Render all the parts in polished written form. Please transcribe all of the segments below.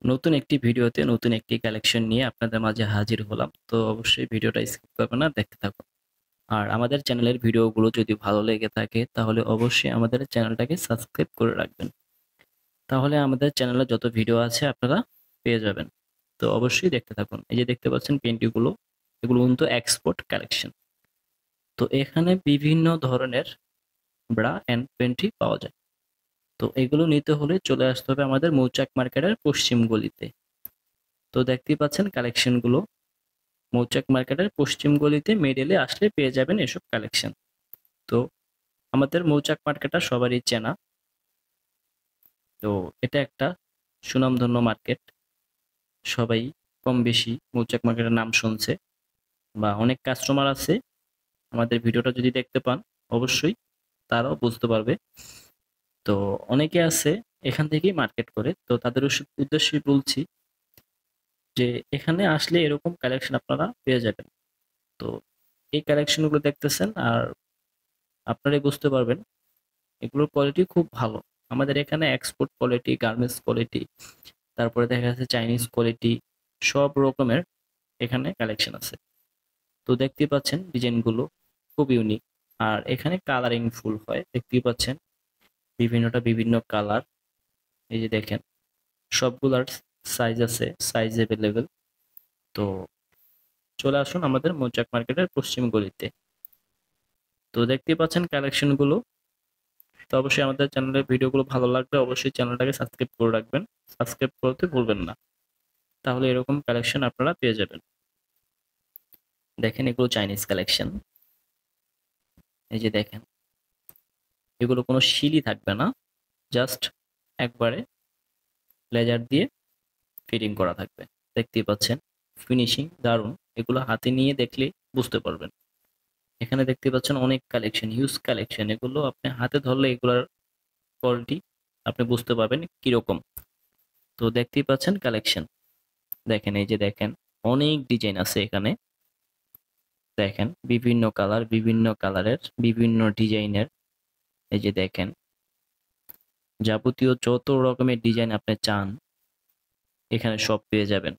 নতুন একটি ভিডিওতে নতুন একটি কালেকশন নিয়ে আপনাদের মাঝে হাজির হলাম। তো অবশ্যই ভিডিওটা স্কিপ করবেন না, দেখতে থাকুন। আর আমাদের চ্যানেলের ভিডিওগুলো যদি ভালো লেগে থাকে তাহলে অবশ্যই আমাদের চ্যানেলটাকে সাবস্ক্রাইব করে রাখবেন। তাহলে আমাদের চ্যানেলে যত ভিডিও আছে আপনারা পেয়ে যাবেন। তো অবশ্যই দেখতে থাকুন। এই যে দেখতে পাচ্ছেন পেন্টিগুলো, এগুলো কিন্তু এক্সপোর্ট কালেকশন। তো এখানে বিভিন্ন ধরনের ব্রা এন্ড পেন্টি পাওয়া যায়। তো এগুলো নিতে হলে চলে আসতে হবে আমাদের মৌচাক মার্কেটের পশ্চিম গলিতে। তো দেখতেই পাচ্ছেন কালেকশনগুলো মৌচাক মার্কেটের পশ্চিম গলিতে মিডলে আসলে পেয়ে যাবেন এসব কালেকশন। তো আমাদের মৌচাক মার্কেটটা সবারই চেনা। তো এটা একটা সুনামধন্য মার্কেট। সবাই কম বেশি মৌচাক মার্কেটের নাম শুনছে বা অনেক কাস্টমার আছে। আমাদের ভিডিওটা যদি দেখতে পান অবশ্যই তারাও বুঝতে পারবে। তো অনেকে আছে এখান থেকেই মার্কেট করে, তো তাদের উদ্দেশ্যে বলছি যে এখানে আসলে এরকম কালেকশন আপনারা পেয়ে যাবেন। তো এই কালেকশনগুলো দেখতেছেন আর আপনারাই বুঝতে পারবেন এগুলোর কোয়ালিটি খুব ভালো। আমাদের এখানে এক্সপোর্ট কোয়ালিটি, গার্মেন্টস কোয়ালিটি, তারপরে দেখা যাচ্ছে চাইনিজ কোয়ালিটি, সব রকমের এখানে কালেকশন আছে। তো দেখতেই পাচ্ছেন ডিজাইনগুলো খুব ইউনিক। আর এখানে কালারিং ফুল হয়, দেখতেই পাচ্ছেন বিভিন্নটা বিভিন্ন কালার। এই যে দেখেন সবগুলার সাইজ আছে, সাইজ অ্যাভেলেবেল। তো চলে আসুন আমাদের মৌচাক মার্কেটের পশ্চিম গলিতে। তো দেখতেই পাচ্ছেন কালেকশনগুলো। তো অবশ্যই আমাদের চ্যানেলের ভিডিওগুলো ভালো লাগলে অবশ্যই চ্যানেলটাকে সাবস্ক্রাইব করে রাখবেন। সাবস্ক্রাইব করতে ভুলবেন না, তাহলে এরকম কালেকশন আপনারা পেয়ে যাবেন। দেখেন এগুলো চাইনিজ কালেকশন। এই যে দেখেন এগুলো কোনো শিলি থাকবে না, জাস্ট একবারে লেজার দিয়ে ফিটিং করা থাকবে। দেখতেই পাচ্ছেন ফিনিশিং দারুণ। এগুলো হাতে নিয়ে দেখলে বুঝতে পারবেন। এখানে দেখতে পাচ্ছেন অনেক কালেকশন, হিউজ কালেকশন। এগুলো আপনি হাতে ধরলে এগুলার কোয়ালিটি আপনি বুঝতে পারবেন কিরকম। তো দেখতেই পাচ্ছেন কালেকশন। দেখেন এই যে দেখেন অনেক ডিজাইন আছে এখানে। দেখেন বিভিন্ন কালার, বিভিন্ন কালারের, বিভিন্ন ডিজাইনের। এই যে দেখেন যাবতীয় যত রকমের ডিজাইন আপনি চান এখানে সব পেয়ে যাবেন।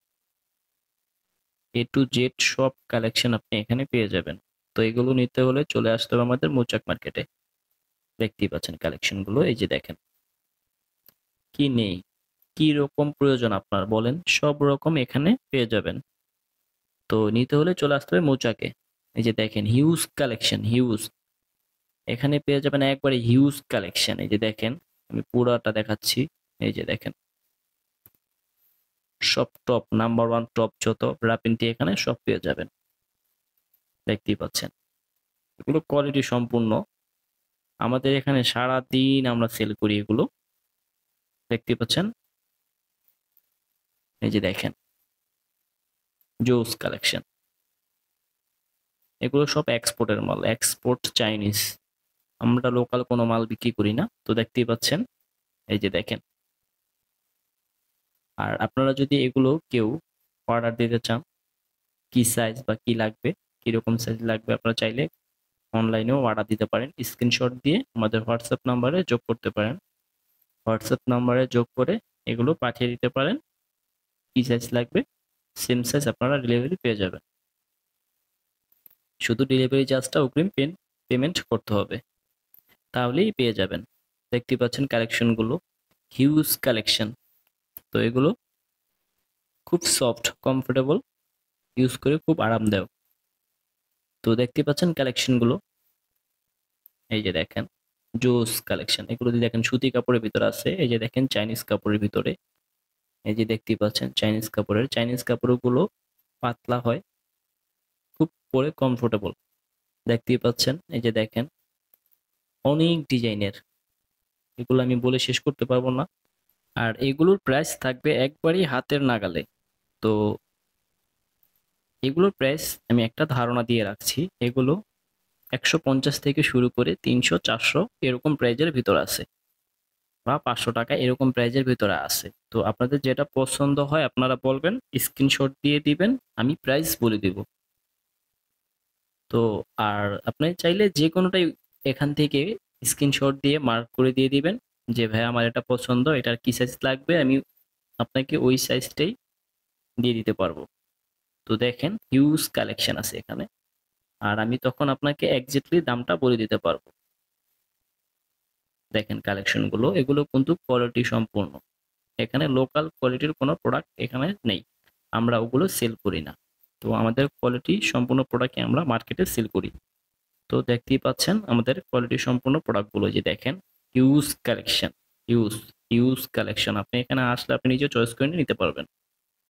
এ টু জেড সব কালেকশন আপনি এখানে পেয়ে যাবেন। তো এগুলো নিতে হলে চলে আসতে হবে আমাদের মৌচাক মার্কেটে। দেখতেই পাচ্ছেন কালেকশন গুলো, এই যে দেখেন কি নেই, কি রকম প্রয়োজন আপনার বলেন, সব রকম এখানে পেয়ে যাবেন। তো নিতে হলে চলে আসতে হবে মৌচাকে। এই যে দেখেন হিউজ কালেকশন, হিউজ। এখানে পেয়ে যাবেন একবারে হিউজ কালেকশন। এই যে দেখেন আমি পুরাটা দেখাচ্ছি। এই যে দেখেন সব টপ, নাম্বার ওয়ান টপ যত ব্রাপিনটি এখানে সব পেয়ে যাবেন। দেখতেই পাচ্ছেন এগুলো কোয়ালিটি সম্পূর্ণ। আমাদের এখানে সারা দিন আমরা সেল করি এগুলো। দেখতেই পাচ্ছেন এই যে দেখেন জোস কালেকশন। এগুলো সব এক্সপোর্টের মাল, এক্সপোর্ট চাইনিজ। আমরা লোকাল কোনো মাল বিক্রি করি না। তো দেখতেই পাচ্ছেন এই যে দেখেন। আর আপনারা যদি এগুলো কেউ অর্ডার দিতে চান, কি সাইজ বা কি লাগবে, কিরকম সাইজ লাগবে, আপনারা চাইলে অনলাইনেও অর্ডার দিতে পারেন। স্ক্রিনশট দিয়ে আমাদের হোয়াটসঅ্যাপ নাম্বারে যোগ করতে পারেন। হোয়াটসঅ্যাপ নাম্বারে যোগ করে এগুলো পাঠিয়ে দিতে পারেন। কি সাইজ লাগবে সেম সাইজ আপনারা ডেলিভারি পেয়ে যাবেন। শুধু ডেলিভারি চার্জটা অগ্রিম পেমেন্ট করতে হবে, তাহলেই পেয়ে যাবেন। দেখতে পাচ্ছেন কালেকশনগুলো হিউজ কালেকশন। তো এগুলো খুব সফট, কমফোর্টেবল, ইউজ করে খুব আরামদায়ক। তো দেখতে পাচ্ছেন কালেকশনগুলো। এই যে দেখেন জোস কালেকশন। এগুলো যদি দেখেন সুতি কাপড়ের ভিতরে আছে। এই যে দেখেন চাইনিজ কাপড়ের ভিতরে। এই যে দেখতেই পাচ্ছেন চাইনিজ কাপড়গুলো পাতলা হয়, খুব পরে কমফোর্টেবল। দেখতেই পাচ্ছেন এই যে দেখেন অনেক ডিজাইনের। এগুলো আমি বলে শেষ করতে পারবো না। আর এগুলোর প্রাইস থাকবে একবারই হাতের নাগালে। তো এগুলোর প্রাইস আমি একটা ধারণা দিয়ে রাখছি। এগুলো 150 থেকে শুরু করে 300, 400 এরকম প্রাইজের ভিতর আছে, বা 500 টাকা এরকম প্রাইজের ভিতরে আছে। তো আপনাদের যেটা পছন্দ হয় আপনারা বলবেন, স্ক্রিনশট দিয়ে দিবেন, আমি প্রাইস বলে দিব। তো আর আপনি চাইলে যে কোনোটাই এখান থেকে স্ক্রিনশট দিয়ে মার্ক করে দিয়ে দিবেন যে ভাই আমার এটা পছন্দ, এটার কি সাইজ লাগবে, আমি আপনাকে ওই সাইজটাই দিয়ে দিতে পারবো। তো দেখেন হিউজ কালেকশন আছে এখানে, আর আমি তখন আপনাকে এক্স্যাক্টলি দামটা বলে দিতে পারবো। দেখেন কালেকশনগুলো, এগুলো কিন্তু কোয়ালিটি সম্পূর্ণ। এখানে লোকাল কোয়ালিটির কোনো প্রোডাক্ট এখানে নেই, আমরা ওগুলো সেল করি না। তো আমাদের কোয়ালিটি সম্পূর্ণ প্রোডাক্টই আমরা মার্কেটে সেল করি। তো দেখতেই পাচ্ছেন আমাদের কোয়ালিটি সম্পূর্ণ প্রোডাক্টগুলো, যে দেখেন huge collection, huge huge collection. আপনি এখানে আসলে আপনি নিজে চয়েস করে নিতে পারবেন।